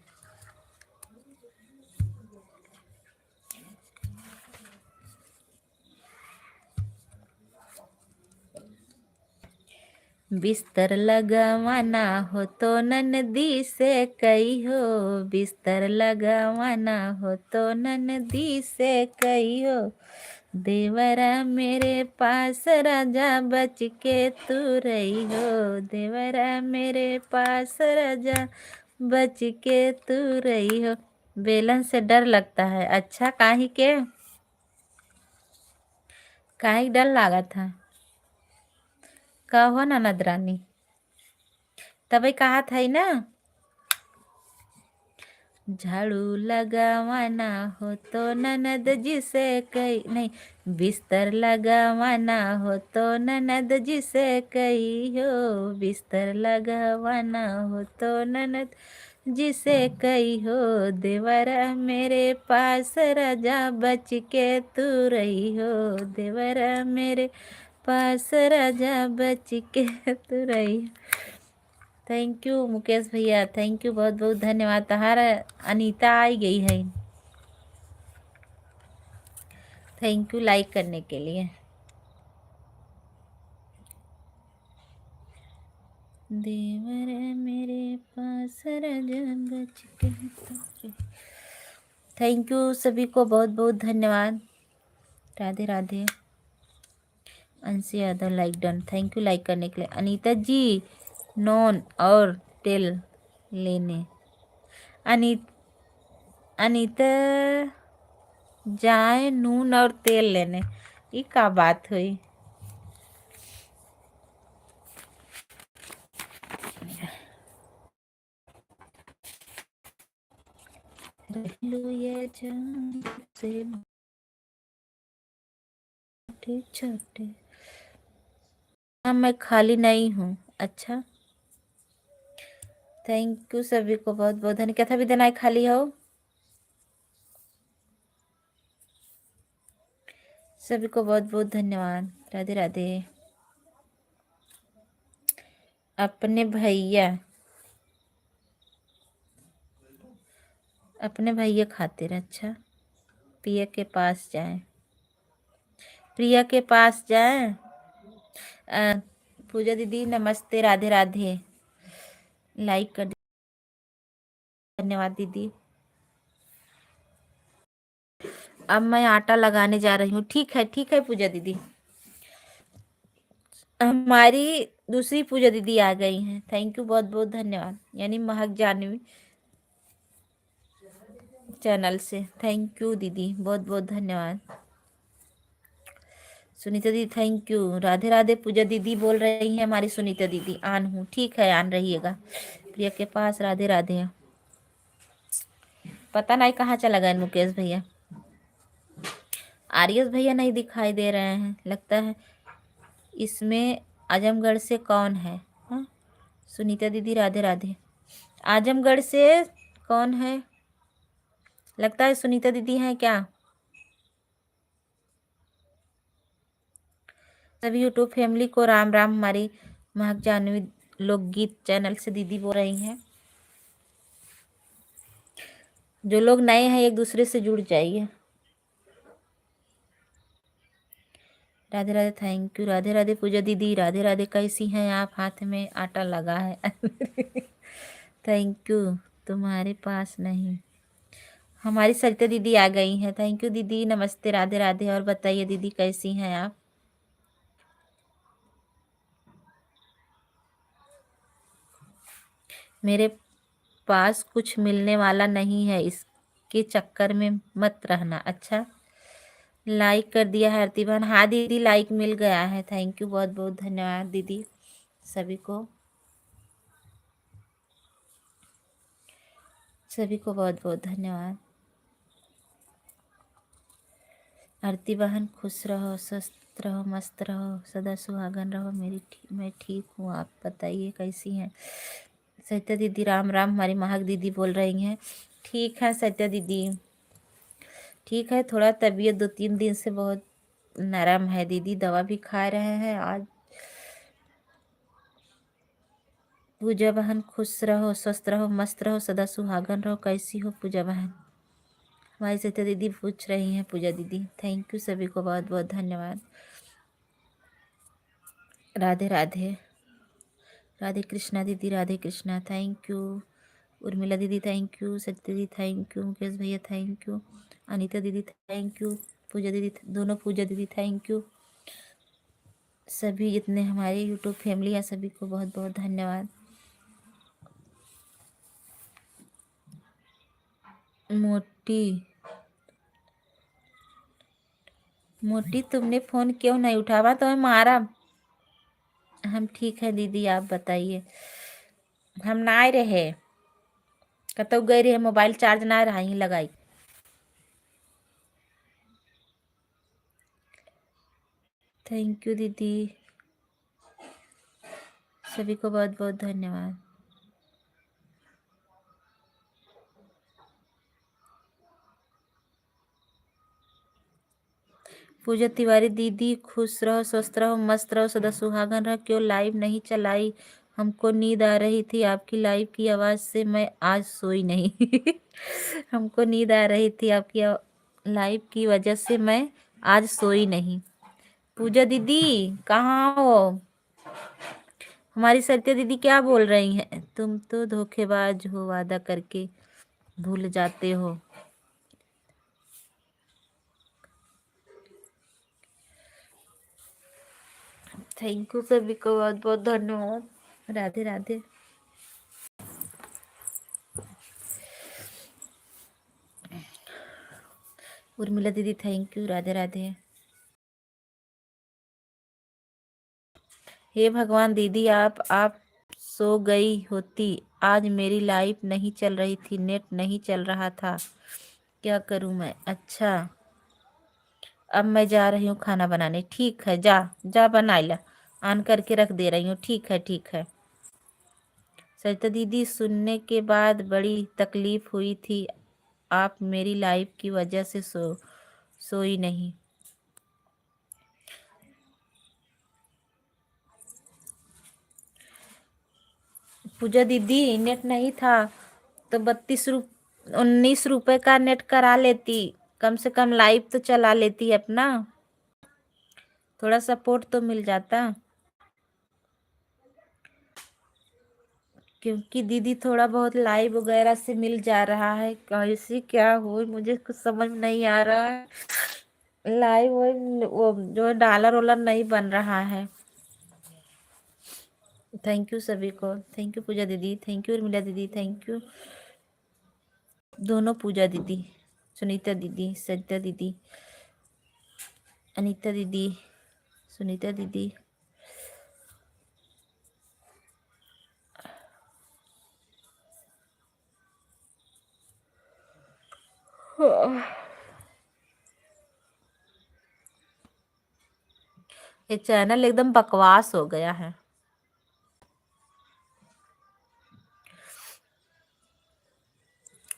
Speaker 3: बिस्तर लगावाना हो तो ननदी से कही हो, बिस्तर लगावाना हो तो ननदी से कही हो। देवरा मेरे पास राजा बच के तू रही हो, देवरा मेरे पास राजा बच के तू रही हो। बेलन से डर लगता है। अच्छा, काहे डर लगा था? कहो ना नदरानी, तभी कहा था ही ना। झाड़ू लगावाना हो तो ननद जी से कही नहीं, बिस्तर लगावाना हो तो ननद जी से कही हो, बिस्तर लगावाना हो तो ननद जी से कही हो। देवरा मेरे पास राजा बच के तू रही हो, देवरा मेरे पास राजा बच के तू रही हो। थैंक यू मुकेश भैया, थैंक यू, बहुत बहुत धन्यवाद। तहार अनीता आई गई है। थैंक यू लाइक करने के लिए। देवर मेरे पास राजा बच के तू। थैंक यू सभी को, बहुत बहुत धन्यवाद। राधे राधे। अंशी Yadav, like done. Thank you like करने के लिए। अनीता जी, नॉन और तेल लेने। अनीता जाए नून और तेल लेने, ये का बात हुई? रह लो ये जान से छोटे छोटे। हाँ मैं खाली नहीं हूँ। अच्छा थैंक यू सभी को बहुत बहुत धन्यवाद। क्या था भी देना खाली हो सभी को बहुत बहुत धन्यवाद। राधे राधे। अपने भैया खातिर। अच्छा प्रिया के पास जाएं। प्रिया के पास जाएं। पूजा दीदी नमस्ते। राधे राधे। लाइक कर धन्यवाद दीदी। अब मैं आटा लगाने जा रही हूँ। ठीक है पूजा दीदी। हमारी दूसरी पूजा दीदी आ गई हैं। थैंक यू बहुत बहुत धन्यवाद। यानी महक जानवी चैनल से। थैंक यू दीदी बहुत बहुत धन्यवाद। सुनीता दीदी थैंक यू। राधे राधे। पूजा दीदी बोल रही है हमारी सुनीता दीदी आन हूँ। ठीक है आन रहिएगा। प्रिया के पास। राधे राधे। पता नहीं कहाँ चला गया मुकेश भैया। आर्यस भैया नहीं दिखाई दे रहे हैं लगता है। इसमें आजमगढ़ से कौन है? हाँ? सुनीता दीदी राधे राधे। आजमगढ़ से कौन है? लगता है सुनीता दीदी हैं क्या? सभी यूट्यूब फैमिली को राम राम। हमारी महक जानवी लोकगीत चैनल से दीदी बोल रही हैं। जो लोग नए हैं एक दूसरे से जुड़ जाइए। Radhe Radhe thank you. राधे राधे पूजा दीदी। राधे राधे कैसी हैं आप? हाथ में आटा लगा है। Thank you. तुम्हारे पास नहीं। हमारी सरिता दीदी आ गई हैं। थैंक यू दीदी। नमस्ते। राधे राधे। और बताइए दीदी कैसी हैं आप? मेरे पास कुछ मिलने वाला नहीं है इसके चक्कर में मत रहना। अच्छा लाइक कर दिया है आरती बहन। हाँ दीदी लाइक मिल गया है। थैंक यू बहुत बहुत धन्यवाद दीदी सभी को बहुत बहुत धन्यवाद। आरती बहन खुश रहो स्वस्थ रहो मस्त रहो सदा सुहागन रहो। मैं ठीक हूँ। आप बताइए कैसी हैं? सरिता दीदी राम राम। हमारी महक दीदी बोल रही हैं। ठीक है सरिता दीदी ठीक है। थोड़ा तबीयत 2-3 दिन से बहुत नरम है दीदी। दवा भी खा रहे हैं आज। पूजा बहन खुश रहो स्वस्थ रहो मस्त रहो सदा सुहागन रहो। कैसी हो पूजा बहन? हमारी सरिता दीदी पूछ रही हैं। पूजा दीदी थैंक यू सभी को बहुत बहुत धन्यवाद। राधे राधे। राधे कृष्णा दीदी राधे कृष्णा थैंक यू। उर्मिला दीदी थैंक यू। सत्य दीदी थैंक यू। मुकेश भैया थैंक यू। अनीता दीदी थैंक यू। पूजा दीदी दोनों पूजा दीदी थैंक यू। सभी जितने हमारे यूट्यूब फैमिली है सभी को बहुत बहुत धन्यवाद। मोटी तुमने फोन क्यों नहीं उठावा? तो मैं मारा। हम ठीक है दीदी आप बताइए। हम ना आए रहे कतौ गए रहे। मोबाइल चार्ज ना रहा ही लगाई। थैंक यू दीदी सभी को बहुत बहुत धन्यवाद। पूजा तिवारी दीदी खुश रहो स्वस्थ रहो मस्त रहो सदा सुहागन रहो। क्यों लाइव नहीं चलाई? हमको नींद आ रही थी आपकी लाइव की आवाज़ से। मैं आज सोई नहीं। हमको नींद आ रही थी आपकी लाइव की वजह से। मैं आज सोई नहीं। पूजा दीदी कहाँ हो? हमारी सत्या दीदी क्या बोल रही हैं? तुम तो धोखेबाज हो वादा करके भूल जाते हो। थैंक यू सभी को बहुत बहुत धन्यवाद। राधे राधे। उर्मिला दीदी थैंक यू। राधे राधे। हे भगवान दीदी आप सो गई होती। आज मेरी लाइफ नहीं चल रही थी नेट नहीं चल रहा था। क्या करूं मैं? अच्छा अब मैं जा रही हूँ खाना बनाने। ठीक है, जा जा बना ला, ऑन करके रख दे रही हूँ। ठीक है ठीक है। सरिता दीदी, सुनने के बाद बड़ी तकलीफ हुई थी, आप मेरी लाइफ की वजह से सोई नहीं। पूजा दीदी, नेट नहीं था तो 19 रुपए का नेट करा लेती, कम से कम लाइव तो चला लेती अपना, थोड़ा सपोर्ट तो मिल जाता। क्योंकि दीदी थोड़ा बहुत लाइव वगैरह से मिल जा रहा है, कैसे क्या हो मुझे कुछ समझ नहीं आ रहा है। लाइव वो जो डॉलर वॉलर नहीं बन रहा है। थैंक यू सभी को, थैंक यू पूजा दीदी, थैंक यू उर्मिला दीदी, थैंक यू दोनों, पूजा दीदी, सुनीता दीदी, सरिता दीदी, अनीता दीदी, सुनीता दीदी। ये चैनल एकदम बकवास हो गया है।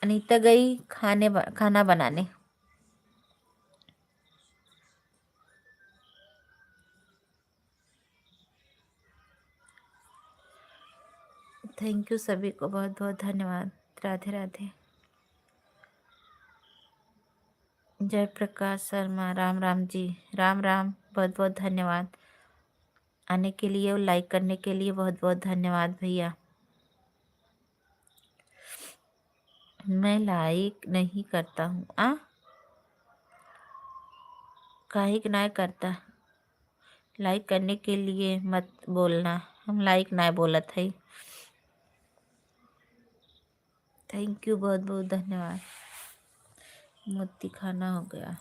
Speaker 3: अनीता गई खाना बनाने। थैंक यू सभी को, बहुत बहुत धन्यवाद। राधे राधे। जय प्रकाश शर्मा, राम राम जी, राम राम, बहुत बहुत धन्यवाद आने के लिए और लाइक करने के लिए, बहुत बहुत धन्यवाद भैया। मैं लाइक नहीं करता हूँ। काहे कि नहीं करता, लाइक करने के लिए मत बोलना, हम लाइक ना बोलत है। थैंक यू, बहुत बहुत धन्यवाद। मोती खाना हो गया,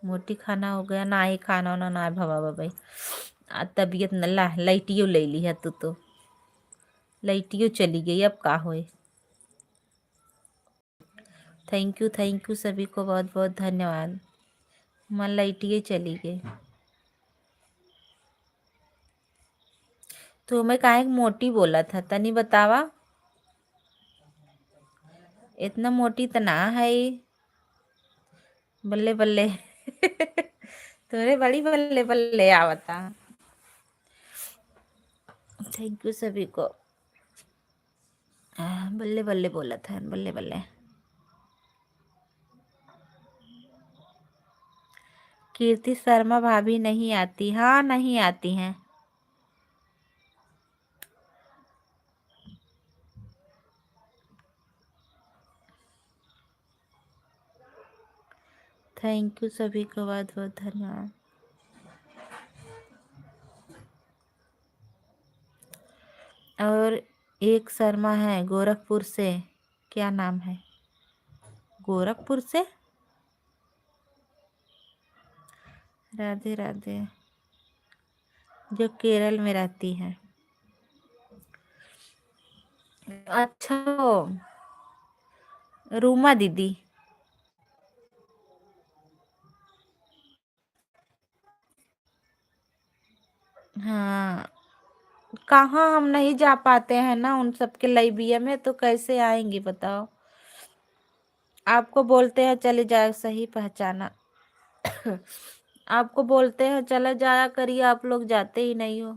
Speaker 3: मोटी खाना हो गया, ना ही खाना ना ना भवा भाई। तबीयत न लाइटियो ले ली है तू तो लाइटियो चली गई, अब का होए। थैंक यू सभी को, बहुत बहुत धन्यवाद। मन लाइटियो चली गई तो मैं काहे मोटी बोला था तनी बतावा। इतना मोटी तो ना है, बल्ले बल्ले तुम्हें बड़ी बल्ले बल्ले आवता। थैंक यू सभी को। बल्ले बल्ले बोला था, बल्ले बल्ले। कीर्ति शर्मा भाभी नहीं आती, हाँ नहीं आती हैं। थैंक यू सभी को, बहुत बहुत धन्यवाद। और एक शर्मा है गोरखपुर से, क्या नाम है? गोरखपुर से। राधे राधे, जो केरल में रहती है। अच्छा, रूमा दीदी। हाँ, कहाँ हम नहीं जा पाते हैं ना उन सबके लाइब्रेरी में, तो कैसे आएंगे बताओ। आपको बोलते हैं चले जाए, सही पहचाना आपको बोलते हैं चले जाया करिए, आप लोग जाते ही नहीं हो।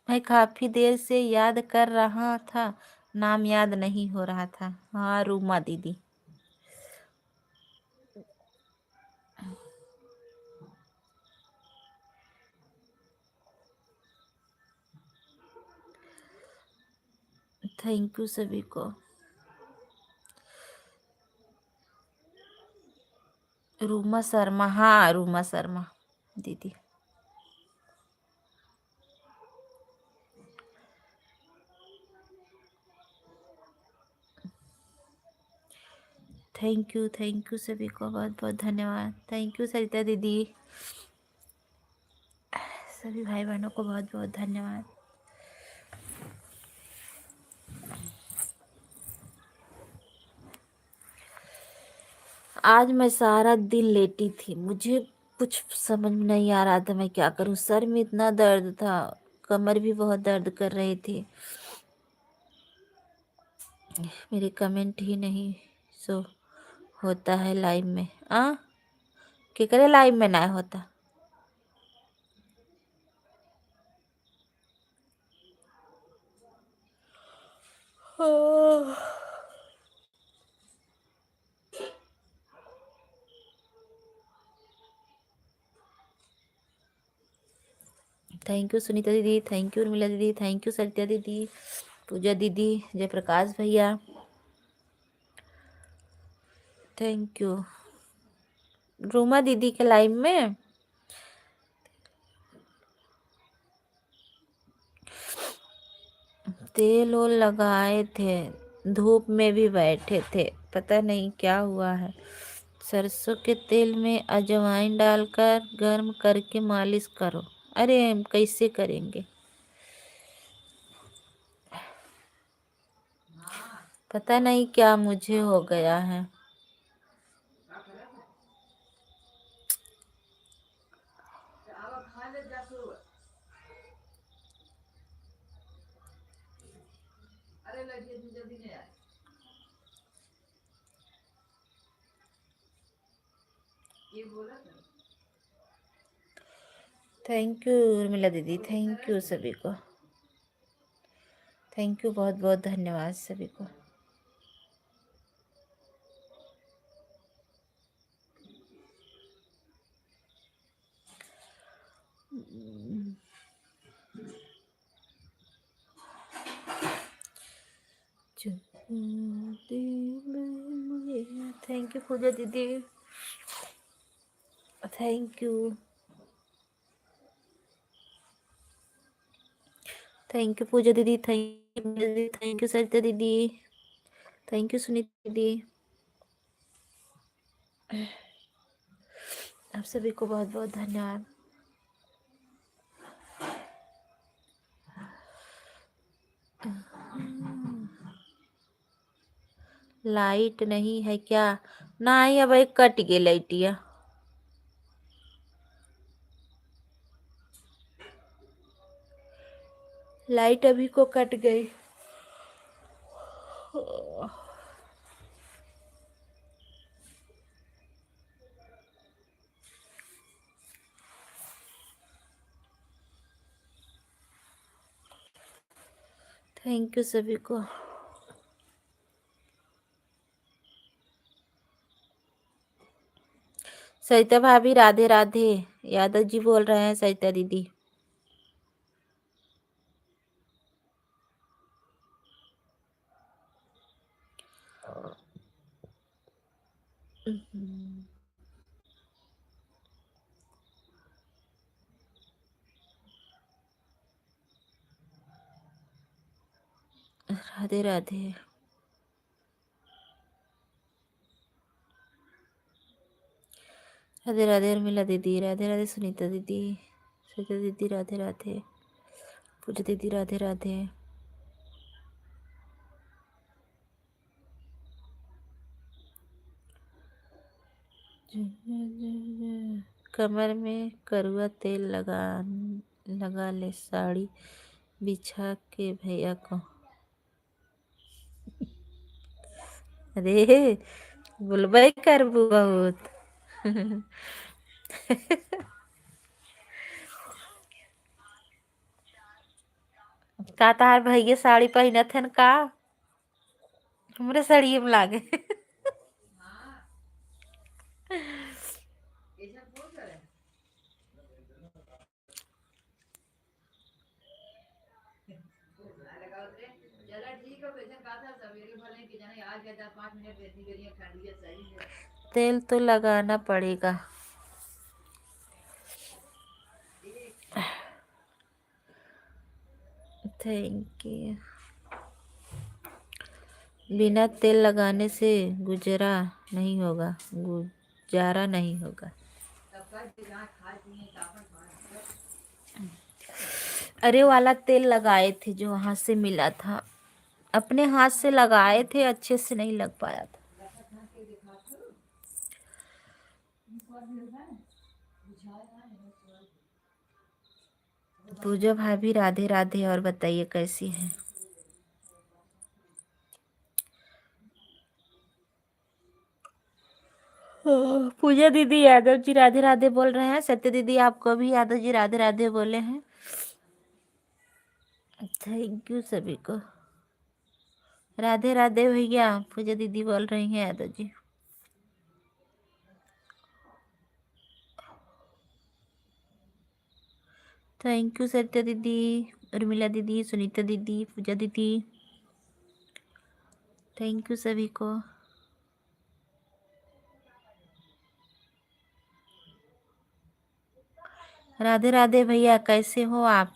Speaker 3: मैं काफी देर से याद कर रहा था, नाम याद नहीं हो रहा था। हाँ, रूमा दीदी। थैंक यू सभी को। रूमा शर्मा, हाँ रूमा शर्मा दीदी। थैंक यू सभी को, बहुत बहुत धन्यवाद। थैंक यू सरिता दीदी, सभी भाई बहनों को बहुत बहुत धन्यवाद। आज मैं सारा दिन लेटी थी, मुझे कुछ समझ में नहीं आ रहा था मैं क्या करूं। सर में इतना दर्द था, कमर भी बहुत दर्द कर रही थी। मेरे कमेंट ही नहीं सो होता है लाइव में। क्या करे लाइव में ना होता। थैंक यू सुनीता दीदी, थैंक यू उर्मिला दीदी, थैंक यू सरिता दीदी, पूजा दीदी, जयप्रकाश भैया, थैंक यू। रूमा दीदी के लाइव में तेल और लगाए थे, धूप में भी बैठे थे, पता नहीं क्या हुआ है। सरसों के तेल में अजवाइन डालकर गर्म करके मालिश करो। अरे हम कैसे करेंगे, पता नहीं क्या मुझे हो गया है। थैंक यू उर्मिला दीदी, थैंक यू सभी को, थैंक यू, बहुत बहुत धन्यवाद सभी को। थैंक यू पूजा दीदी, थैंक यू, थैंक यू पूजा दीदी, थैंक यू सरिता दीदी, थैंक यू सुनीता दीदी, आप सभी को बहुत बहुत धन्यवाद। लाइट नहीं है क्या? नहीं, अब एक कट गई लाइटिया। लाइट अभी को कट गई। थैंक यू सभी को। सरिता भाभी राधे राधे, यादव जी बोल रहे हैं सरिता दीदी। राधे राधे, राधे राधे उर्मिला दीदी, राधे राधे सुनीता दीदी, सरिता दीदी राधे राधे, पूजा दीदी राधे राधे। कमर में करुआ तेल लगा ले, साड़ी बिछा के भैया को। अरे बुलबई करबू बहुत। का तार भैया साड़ी पहनत हन का? हमरे साड़ी में लागे। तेल तो लगाना पड़ेगा। Thank you. बिना तेल लगाने से गुजारा नहीं होगा। अरे वाला तेल लगाए थे जो वहां से मिला था, अपने हाथ से लगाए थे, अच्छे से नहीं लग पाया था। पूजा भाभी राधे राधे। और बताइए कैसी है? पूजा दीदी यादव जी राधे राधे बोल रहे हैं। सत्य दीदी आपको भी यादव जी राधे राधे बोले हैं। थैंक यू सभी को। राधे राधे भैया। पूजा दीदी बोल रही हैं यादव जी। थैंक यू सत्य दीदी, उर्मिला दीदी, सुनीता दीदी, पूजा दीदी, थैंक यू सभी को। राधे राधे भैया, कैसे हो आप?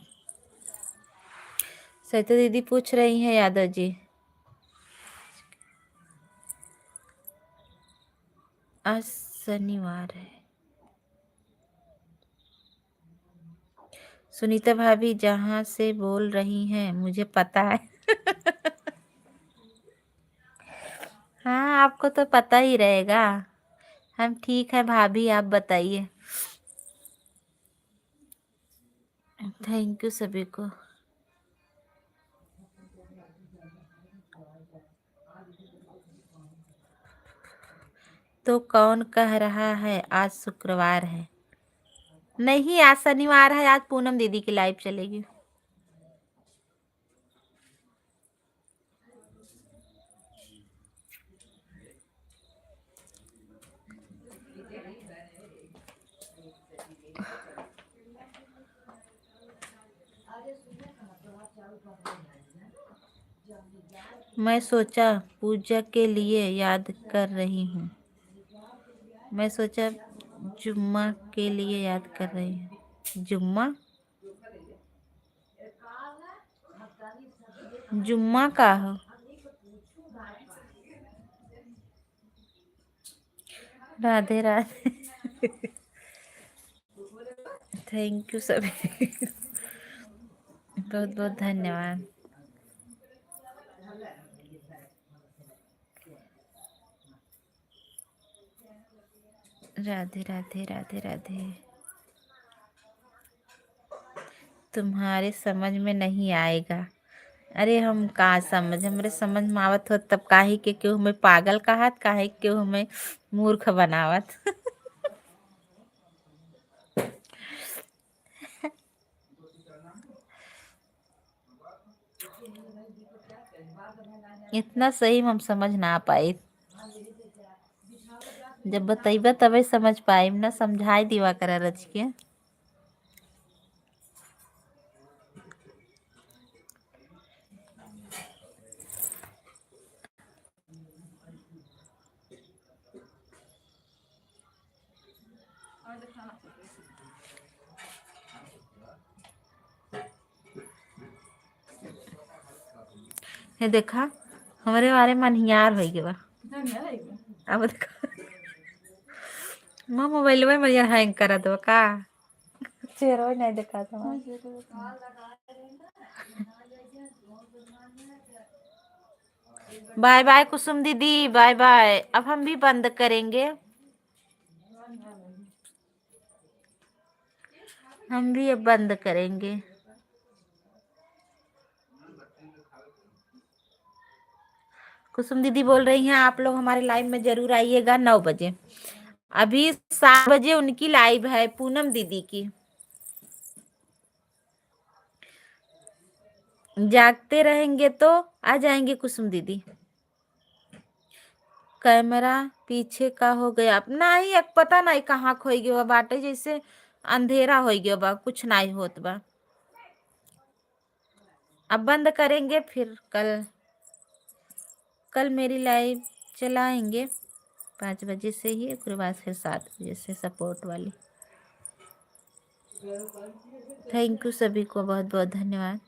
Speaker 3: सत्य दीदी पूछ रही हैं यादव जी। आज शनिवार है। सुनीता भाभी जहाँ से बोल रही हैं मुझे पता है। हाँ, आपको तो पता ही रहेगा। हम ठीक है भाभी, आप बताइए। थैंक यू सभी को। तो कौन कह रहा है आज शुक्रवार है? नहीं, आज शनिवार है। आज पूनम दीदी की लाइव चलेगी। मैं सोचा पूजा के लिए याद कर रही हूँ। मैं सोचा जुम्मा के लिए याद कर रही हूँ। जुम्मा? जुम्मा का हो? राधे राधे। थैंक यू सभी। बहुत बहुत धन्यवाद। राधे राधे राधे राधे। तुम्हारे समझ में नहीं आएगा। अरे हम का समझ, हमरे समझ में आवत हो तब काहे के केहू में पागल कहत, काहे केहू में मूर्ख बनावत। इतना सही हम समझ ना पाए। जब बतैबा तबे समझ पाए ना। समझाई दिवा करा रच के। ये देखा हमारे बारे में अनहियार हो गए बा। अब देखा माँ मोबाइल में मरिया हैंग करा दो का। चेहरा ही नहीं दिखा था। बाय बाय कुसुम दीदी, बाय बाय। अब हम भी बंद करेंगे। हम भी अब बंद करेंगे। कुसुम दीदी बोल रही हैं आप लोग हमारे लाइव में जरूर आइएगा 9 बजे। अभी 7 बजे उनकी लाइव है, पूनम दीदी की। जागते रहेंगे तो आ जाएंगे कुसुम दीदी। कैमरा पीछे का हो गया नहीं, एक पता नहीं कहाँ खोई गया बाटे, जैसे अंधेरा हो गया बा, कुछ नहीं होत बा। अब बंद करेंगे फिर कल मेरी लाइव चलाएंगे 5 बजे से ही, उसके बाद फिर 7 बजे से सपोर्ट वाली। थैंक यू सभी को, बहुत बहुत धन्यवाद।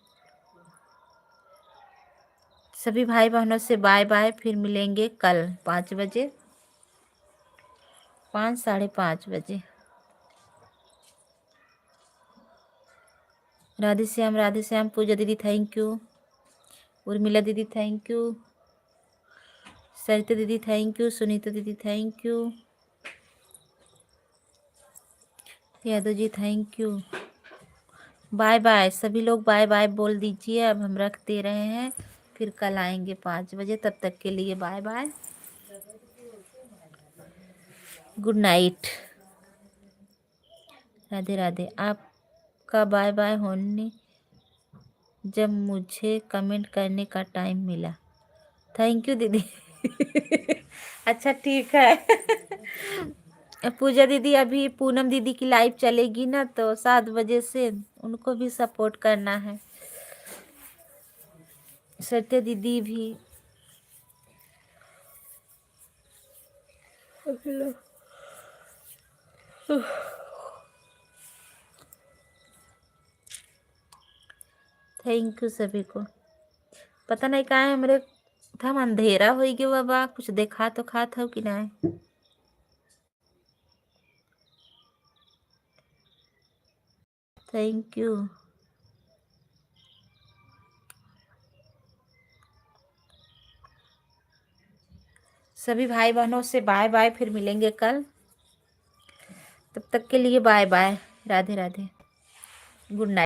Speaker 3: सभी भाई बहनों से बाय बाय। फिर मिलेंगे कल 5 बजे, 5 साढ़े 5 बजे। राधे श्याम। पूजा दीदी थैंक यू। उर्मिला दीदी थैंक यू। सरिता दीदी थैंक यू। सुनीता दीदी thank you. Yadav ji thank you. Bye bye सभी लोग, बाय बाय बोल दीजिए। अब हम रख दे रहे हैं, फिर कल आएंगे 5 बजे। तब तक के लिए bye bye, good night, Radhe Radhe. आपका बाय बाय होने जब मुझे कमेंट करने का टाइम मिला। थैंक यू दीदी। अच्छा ठीक है। पूजा दीदी, अभी पूनम दीदी की लाइव चलेगी ना, तो 7 बजे से उनको भी सपोर्ट करना है। सत्य दीदी भी। थैंक यू सभी को। पता नहीं कहाँ है हमारे थम अंधेरा हो गया बाबा, कुछ देखा तो खात हो कि नहीं। Thank you. सभी भाई बहनों से बाय बाय, फिर मिलेंगे कल। तब तक के लिए bye bye, Radhe Radhe, good night.